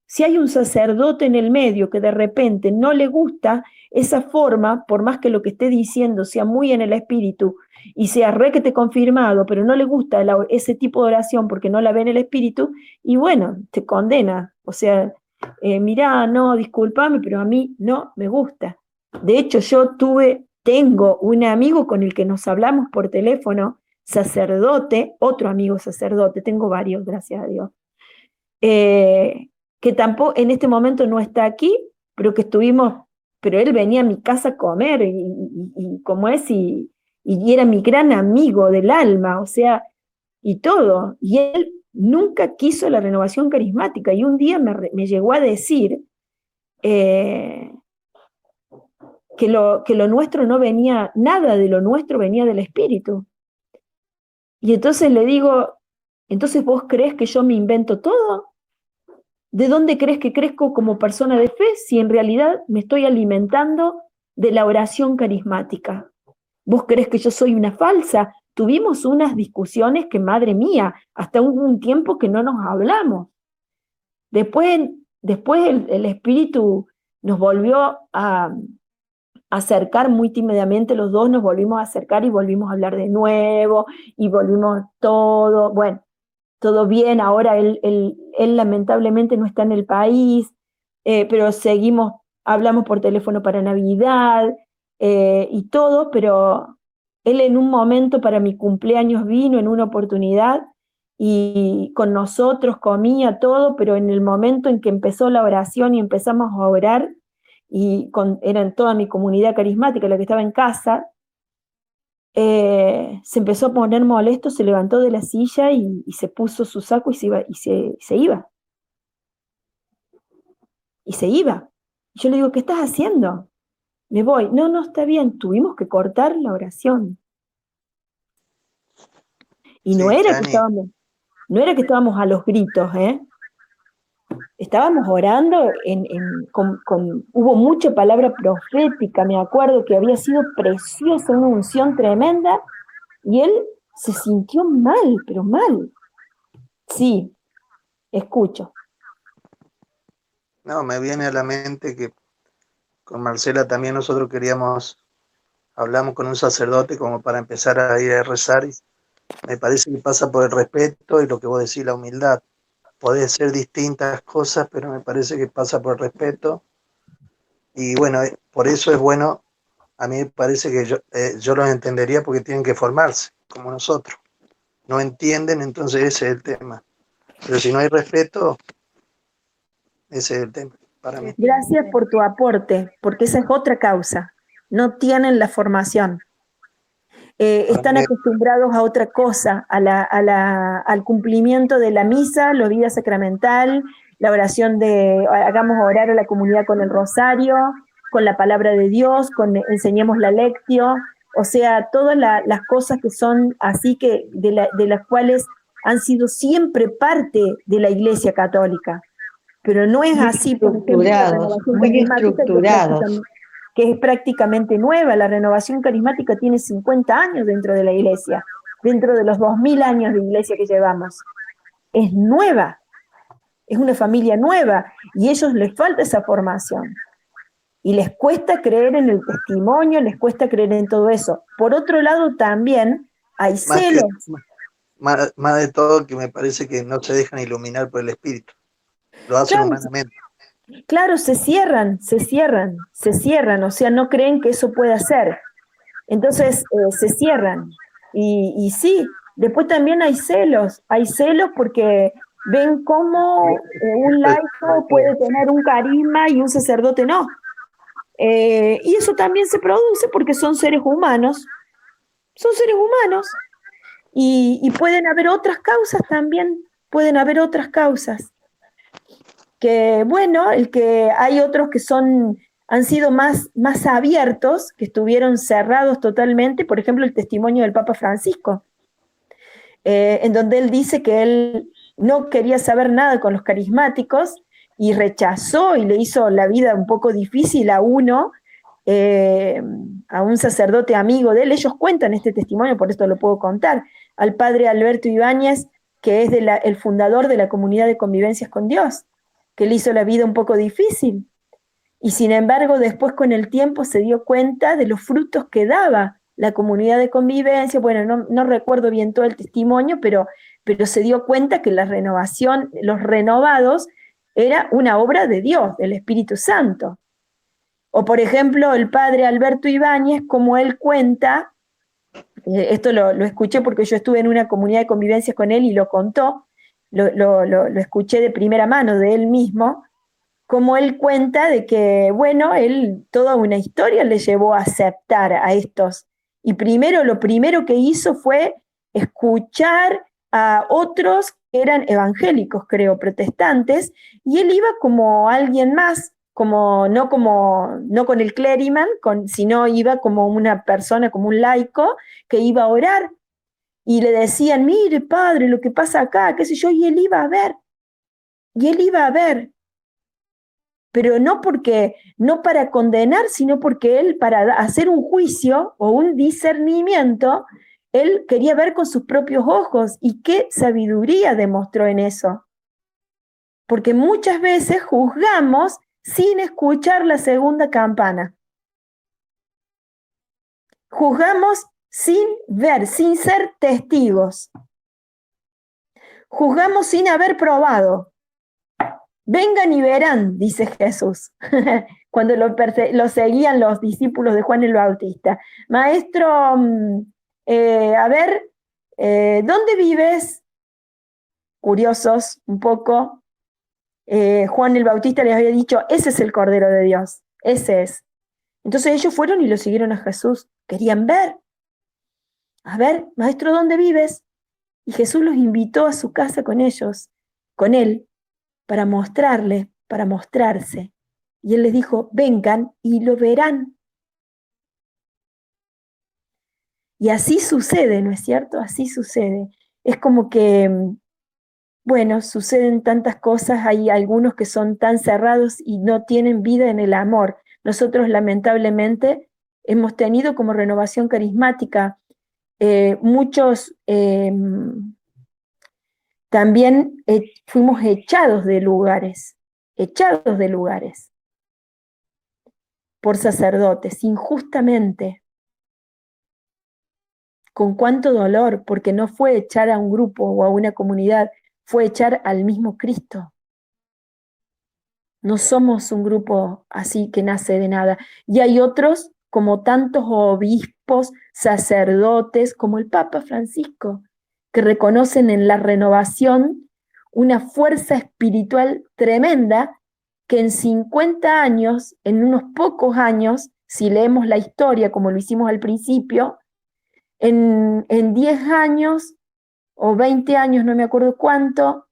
Si hay un sacerdote en el medio que de repente no le gusta esa forma, por más que lo que esté diciendo sea muy en el Espíritu y sea requete confirmado, pero no le gusta ese tipo de oración porque no la ve en el Espíritu, y bueno, te condena. O sea, mirá, no, discúlpame, pero a mí no me gusta. De hecho, tengo un amigo con el que nos hablamos por teléfono, sacerdote, otro amigo sacerdote, tengo varios, gracias a Dios, que tampoco en este momento no está aquí, pero pero él venía a mi casa a comer y como es, y era mi gran amigo del alma, o sea, y todo, y él nunca quiso la renovación carismática, y un día me llegó a decir que lo nuestro no venía, nada de lo nuestro venía del Espíritu. Y entonces le digo, ¿entonces vos crees que yo me invento todo? ¿De dónde crees que crezco como persona de fe si en realidad me estoy alimentando de la oración carismática? ¿Vos crees que yo soy una falsa? Tuvimos unas discusiones que, madre mía, hasta hubo un tiempo que no nos hablamos. Después el Espíritu nos volvió a acercar muy tímidamente, los dos nos volvimos a acercar y volvimos a hablar de nuevo, y volvimos todo, bueno, todo bien. Ahora él lamentablemente no está en el país, pero hablamos por teléfono para Navidad y todo, pero él en un momento para mi cumpleaños vino en una oportunidad y con nosotros comía todo, pero en el momento en que empezó la oración y empezamos a orar, era en toda mi comunidad carismática la que estaba en casa, se empezó a poner molesto, se levantó de la silla y se puso su saco y se iba. Y se iba. Yo le digo, ¿qué estás haciendo? Me voy. No, está bien, tuvimos que cortar la oración. Y no era que estábamos a los gritos, estábamos orando, hubo mucha palabra profética, me acuerdo que había sido preciosa, una unción tremenda, y él se sintió mal, pero mal. Sí, escucho. No, me viene a la mente que con Marcela también nosotros hablamos con un sacerdote como para empezar a ir a rezar, y me parece que pasa por el respeto y lo que vos decís, la humildad. Puede ser distintas cosas, pero me parece que pasa por el respeto. Y bueno, por eso es bueno, a mí me parece que yo los entendería porque tienen que formarse, como nosotros. No entienden, entonces ese es el tema. Pero si no hay respeto, ese es el tema para mí. Gracias por tu aporte, porque esa es otra causa. No tienen la formación. Están acostumbrados a otra cosa, al cumplimiento de la misa, la vida sacramental, la oración hagamos orar a la comunidad con el rosario, con la palabra de Dios, enseñemos la lectio, o sea, todas las cosas que son así, de las cuales han sido siempre parte de la Iglesia Católica. Pero no es así, por ejemplo, la renovación carismática, que es prácticamente nueva. La renovación carismática tiene 50 años dentro de la Iglesia, dentro de los 2000 años de Iglesia que llevamos. Es nueva, es una familia nueva, y a ellos les falta esa formación. Y les cuesta creer en el testimonio, les cuesta creer en todo eso. Por otro lado, también hay celos. Más de todo, que me parece que no se dejan iluminar por el Espíritu. Lo hacen humanamente. Claro, se cierran, o sea, no creen que eso pueda ser. Entonces se cierran. Y sí, después también hay celos porque ven cómo un laico puede tener un carisma y un sacerdote no. Y eso también se produce porque son seres humanos, y pueden haber otras causas también, pueden haber otras causas. Que bueno, hay otros que han sido más abiertos, que estuvieron cerrados totalmente, por ejemplo, el testimonio del Papa Francisco, en donde él dice que él no quería saber nada con los carismáticos y rechazó y le hizo la vida un poco difícil a uno, a un sacerdote amigo de él. Ellos cuentan este testimonio, por esto lo puedo contar, al padre Alberto Ibáñez, que es el fundador de la Comunidad de Convivencias con Dios, que le hizo la vida un poco difícil. Y sin embargo, después con el tiempo se dio cuenta de los frutos que daba la comunidad de convivencia. Bueno, no recuerdo bien todo el testimonio, pero se dio cuenta que la renovación, los renovados, era una obra de Dios, del Espíritu Santo. O por ejemplo, el padre Alberto Ibáñez, como él cuenta, esto lo escuché porque yo estuve en una comunidad de convivencias con él y lo contó, lo escuché de primera mano de él mismo, como él cuenta de que, bueno, él toda una historia le llevó a aceptar a estos. Y lo primero que hizo fue escuchar a otros que eran evangélicos, creo, protestantes, y él iba como alguien más, no con el clériman, sino iba como una persona, como un laico, que iba a orar. Y le decían, mire, padre, lo que pasa acá, qué sé yo, y él iba a ver. Pero no para condenar, sino porque él, para hacer un juicio o un discernimiento, él quería ver con sus propios ojos. Y qué sabiduría demostró en eso. Porque muchas veces juzgamos sin escuchar la segunda campana. Juzgamos sin ver, sin ser testigos. Juzgamos sin haber probado. Vengan y verán, dice Jesús, cuando lo seguían los discípulos de Juan el Bautista. Maestro, a ver, ¿dónde vives? Curiosos un poco. Juan el Bautista les había dicho, ese es el Cordero de Dios, ese es. Entonces ellos fueron y lo siguieron a Jesús. Querían ver. A ver, maestro, ¿dónde vives? Y Jesús los invitó a su casa con ellos, con él, para mostrarse. Y él les dijo, vengan y lo verán. Y así sucede, ¿no es cierto? Así sucede. Es como que, bueno, suceden tantas cosas, hay algunos que son tan cerrados y no tienen vida en el amor. Nosotros lamentablemente hemos tenido como Renovación Carismática muchos... También fuimos echados de lugares por sacerdotes, injustamente. Con cuánto dolor, porque no fue echar a un grupo o a una comunidad, fue echar al mismo Cristo. No somos un grupo así que nace de nada. Y hay otros, como tantos obispos, sacerdotes, como el Papa Francisco, que reconocen en la renovación una fuerza espiritual tremenda que en 50 años, en unos pocos años, si leemos la historia como lo hicimos al principio, en 10 años o 20 años, no me acuerdo cuánto,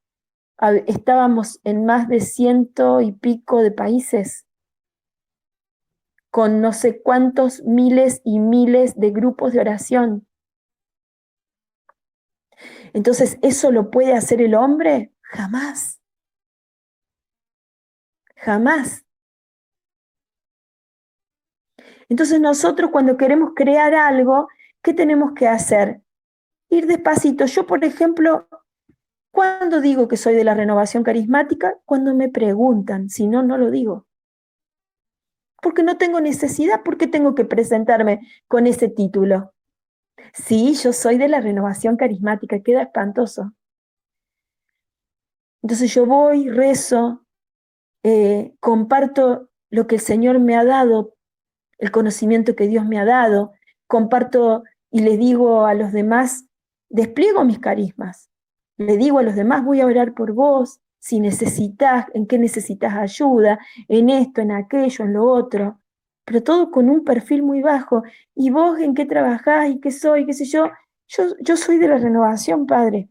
estábamos en más de 100 y pico de países, con no sé cuántos miles y miles de grupos de oración. Entonces, ¿eso lo puede hacer el hombre? Jamás. Jamás. Entonces nosotros cuando queremos crear algo, ¿qué tenemos que hacer? Ir despacito. Yo, por ejemplo, ¿cuándo digo que soy de la Renovación Carismática? Cuando me preguntan, si no, no lo digo. Porque no tengo necesidad, ¿por qué tengo que presentarme con ese título? Sí, yo soy de la Renovación Carismática, queda espantoso. Entonces yo voy, rezo, comparto lo que el Señor me ha dado, el conocimiento que Dios me ha dado, comparto y les digo a los demás, despliego mis carismas. Le digo a los demás, voy a orar por vos, si necesitas, en qué necesitas ayuda, en esto, en aquello, en lo otro, pero todo con un perfil muy bajo. ¿Y vos en qué trabajás y qué soy, qué sé yo? Yo soy de la renovación, padre.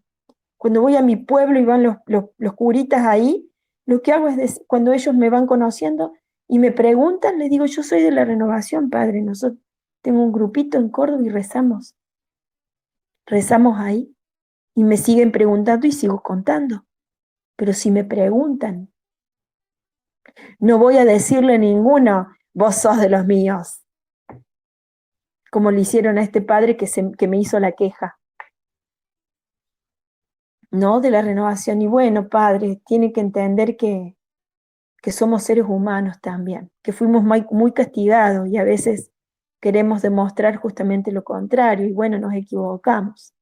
Cuando voy a mi pueblo y van los curitas ahí, lo que hago es, cuando ellos me van conociendo y me preguntan, les digo, yo soy de la renovación, padre. Nosotros tengo un grupito en Córdoba y rezamos. Rezamos ahí y me siguen preguntando y sigo contando. Pero si me preguntan, no voy a decirle a ninguno, vos sos de los míos, como le hicieron a este padre que me hizo la queja. No, de la renovación. Y bueno, padre, tiene que entender que somos seres humanos también, que fuimos muy castigados y a veces queremos demostrar justamente lo contrario y bueno, nos equivocamos.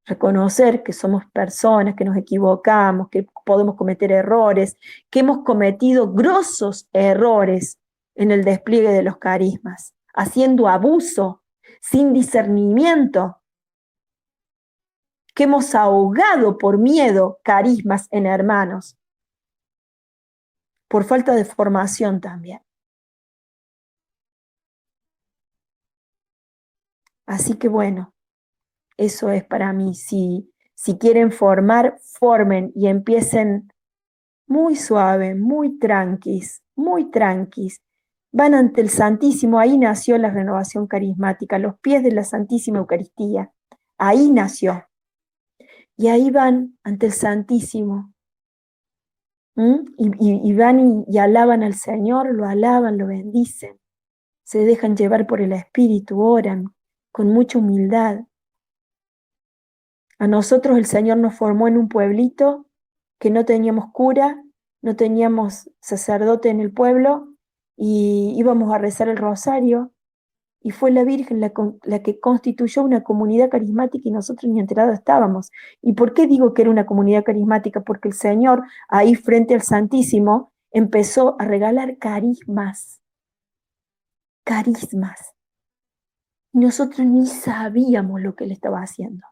Reconocer que somos personas, que nos equivocamos, que podemos cometer errores, que hemos cometido grosos errores en el despliegue de los carismas, haciendo abuso, sin discernimiento, que hemos ahogado por miedo carismas en hermanos, por falta de formación también. Así que bueno, eso es para mí. Si quieren formar, formen y empiecen muy suave, muy tranquis, muy tranquis. Van ante el Santísimo, ahí nació la renovación carismática, a los pies de la Santísima Eucaristía. Ahí nació. Y ahí van ante el Santísimo. Y van y alaban al Señor, lo alaban, lo bendicen. Se dejan llevar por el Espíritu, oran con mucha humildad. A nosotros el Señor nos formó en un pueblito que no teníamos cura, no teníamos sacerdote en el pueblo y íbamos a rezar el rosario y fue la Virgen la que constituyó una comunidad carismática y nosotros ni enterados estábamos. ¿Y por qué digo que era una comunidad carismática? Porque el Señor ahí frente al Santísimo empezó a regalar carismas. Y nosotros ni sabíamos lo que Él estaba haciendo.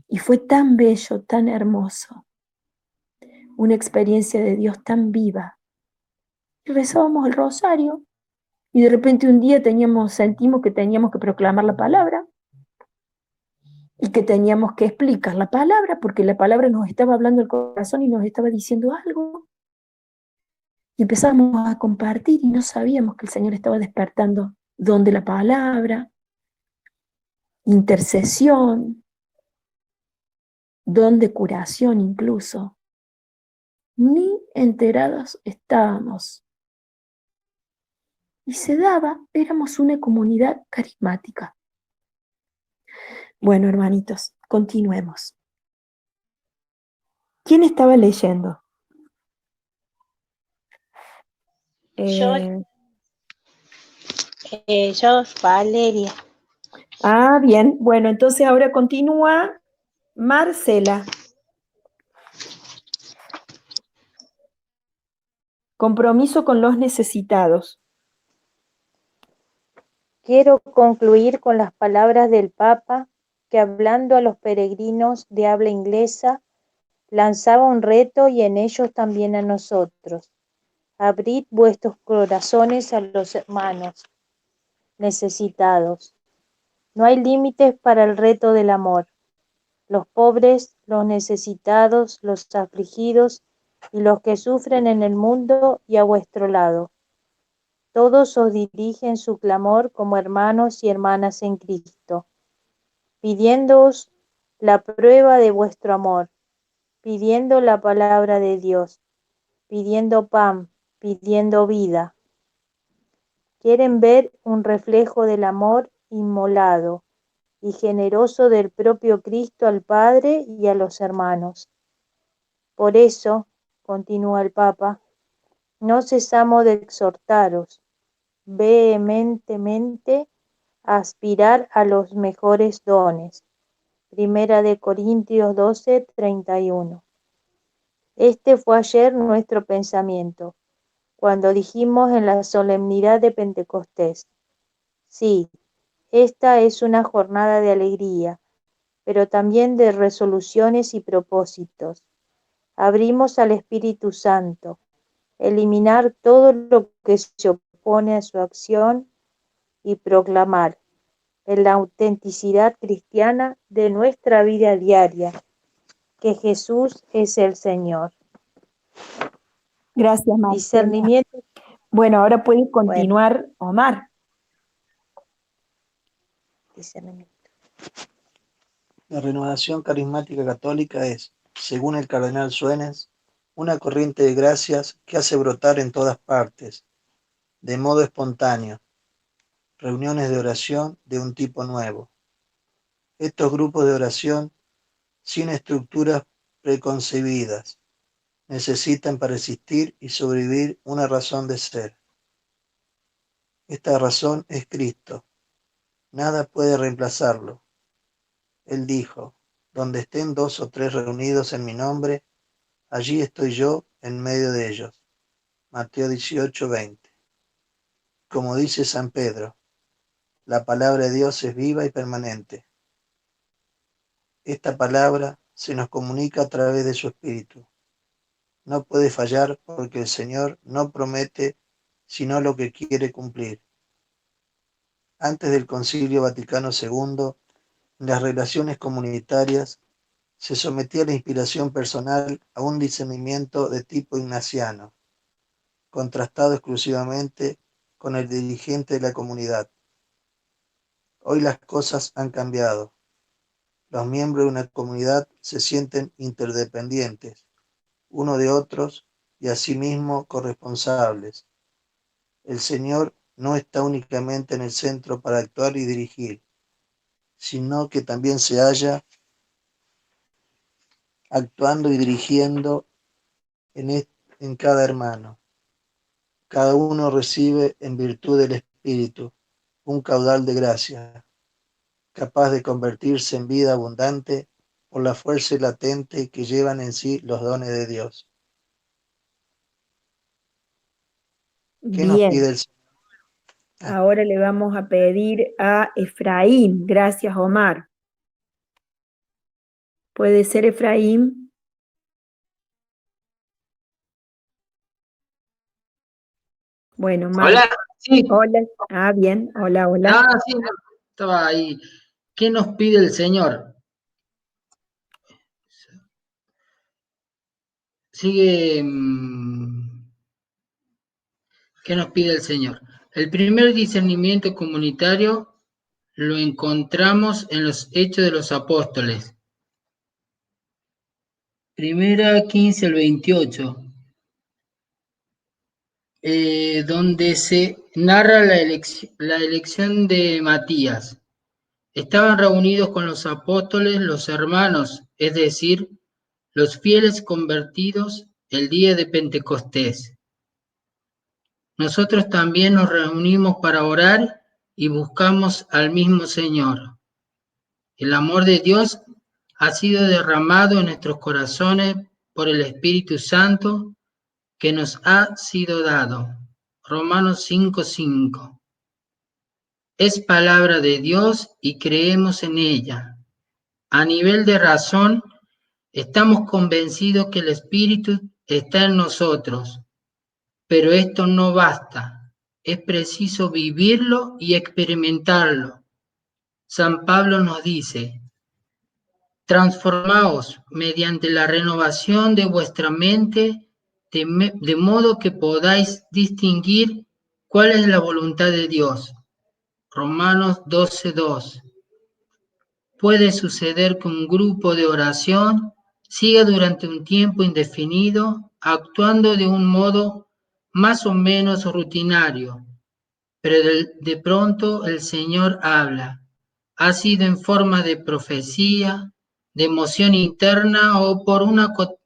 Y fue tan bello, tan hermoso, una experiencia de Dios tan viva. Y rezábamos el rosario y de repente un día sentimos que teníamos que proclamar la palabra y que teníamos que explicar la palabra porque la palabra nos estaba hablando el corazón y nos estaba diciendo algo. Y empezamos a compartir y no sabíamos que el Señor estaba despertando don de la palabra, intercesión, don de curación incluso. Ni enterados estábamos. Y se daba, éramos una comunidad carismática. Bueno, hermanitos, continuemos. ¿Quién estaba leyendo? Yo, Valeria. Ah, bien. Bueno, entonces ahora continúa Marcela. Compromiso con los necesitados. Quiero concluir con las palabras del Papa, que hablando a los peregrinos de habla inglesa, lanzaba un reto y en ellos también a nosotros. Abrid vuestros corazones a los hermanos necesitados. No hay límites para el reto del amor. Los pobres, los necesitados, los afligidos y los que sufren en el mundo y a vuestro lado. Todos os dirigen su clamor como hermanos y hermanas en Cristo, pidiéndoos la prueba de vuestro amor, pidiendo la palabra de Dios, pidiendo pan, pidiendo vida. Quieren ver un reflejo del amor inmolado y generoso del propio Cristo al Padre y a los hermanos. Por eso, continúa el Papa, no cesamos de exhortaros vehementemente a aspirar a los mejores dones. Primera de Corintios 12, 31. Este fue ayer nuestro pensamiento. cuando dijimos en la solemnidad de Pentecostés: sí, esta es una jornada de alegría, pero también de resoluciones y propósitos. Abrimos al Espíritu Santo, eliminar todo lo que se opone a su acción y proclamar en la autenticidad cristiana de nuestra vida diaria que Jesús es el Señor. Gracias, Marcela. Discernimiento. Bueno, ahora puede continuar Omar. Discernimiento. La renovación carismática católica es, según el cardenal Suenes, una corriente de gracias que hace brotar en todas partes, de modo espontáneo, reuniones de oración de un tipo nuevo. Estos grupos de oración, sin estructuras preconcebidas, necesitan para existir y sobrevivir una razón de ser. Esta razón es Cristo. Nada puede reemplazarlo. Él dijo: donde estén 2 o 3 reunidos en mi nombre, allí estoy yo en medio de ellos. Mateo 18:20. Como dice San Pedro, la palabra de Dios es viva y permanente. Esta palabra se nos comunica a través de su Espíritu. No puede fallar porque el Señor no promete sino lo que quiere cumplir. Antes del Concilio Vaticano II, en las relaciones comunitarias se sometía a la inspiración personal a un discernimiento de tipo ignaciano, contrastado exclusivamente con el dirigente de la comunidad. Hoy las cosas han cambiado. Los miembros de una comunidad se sienten interdependientes, uno de otros, y asimismo corresponsables. El Señor no está únicamente en el centro para actuar y dirigir, sino que también se halla actuando y dirigiendo en cada hermano. Cada uno recibe en virtud del Espíritu un caudal de gracia, capaz de convertirse en vida abundante por la fuerza latente que llevan en sí los dones de Dios. ¿Qué nos pide Bien, el Señor? ahora le vamos a pedir a Efraín. Gracias, Omar. ¿Puede ser Efraín? Bueno, Hola, sí. Hola. Ah, bien. Hola, hola. Ah, sí, no, estaba ahí. ¿Qué nos pide el Señor? Sigue. ¿Qué nos pide el Señor? El primer discernimiento comunitario lo encontramos en los Hechos de los Apóstoles. Primera 15 al 28. Donde se narra la elección de Matías. Estaban reunidos con los apóstoles los hermanos, es decir, los fieles convertidos el día de Pentecostés. Nosotros también nos reunimos para orar y buscamos al mismo Señor. El amor de Dios ha sido derramado en nuestros corazones por el Espíritu Santo que nos ha sido dado. Romanos 5:5. Es palabra de Dios y creemos en ella. A nivel de razón, estamos convencidos que el Espíritu está en nosotros, pero esto no basta. Es preciso vivirlo y experimentarlo. San Pablo nos dice: transformaos mediante la renovación de vuestra mente, de modo que podáis distinguir cuál es la voluntad de Dios. Romanos 12:2. Puede suceder que un grupo de oración siga durante un tiempo indefinido actuando de un modo más o menos rutinario, pero de pronto el Señor habla. Ha sido en forma de profecía, de emoción interna o por un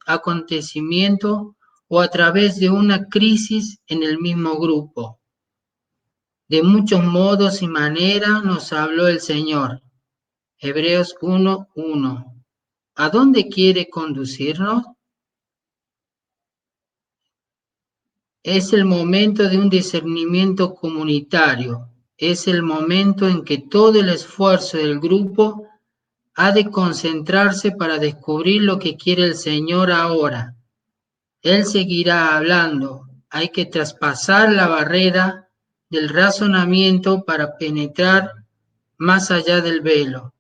acontecimiento o a través de una crisis en el mismo grupo. De muchos modos y maneras nos habló el Señor. Hebreos 1:1. ¿A dónde quiere conducirnos? Es el momento de un discernimiento comunitario. Es el momento en que todo el esfuerzo del grupo ha de concentrarse para descubrir lo que quiere el Señor ahora. Él seguirá hablando. Hay que traspasar la barrera del razonamiento para penetrar más allá del velo.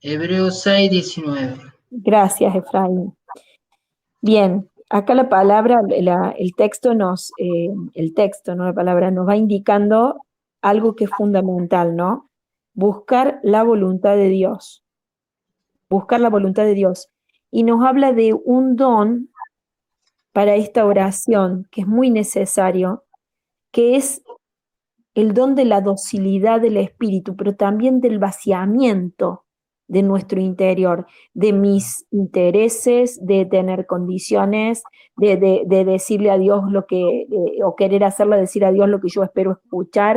Hebreos 6:19. Gracias, Efraín. Bien, acá la palabra, el texto, no la palabra, nos va indicando algo que es fundamental, ¿no? Buscar la voluntad de Dios. Buscar la voluntad de Dios. Y nos habla de un don para esta oración, que es muy necesario, que es el don de la docilidad del espíritu, pero también del vaciamiento de nuestro interior, de mis intereses, de tener condiciones, de decirle a Dios lo que, o querer hacerle decir a Dios lo que yo espero escuchar,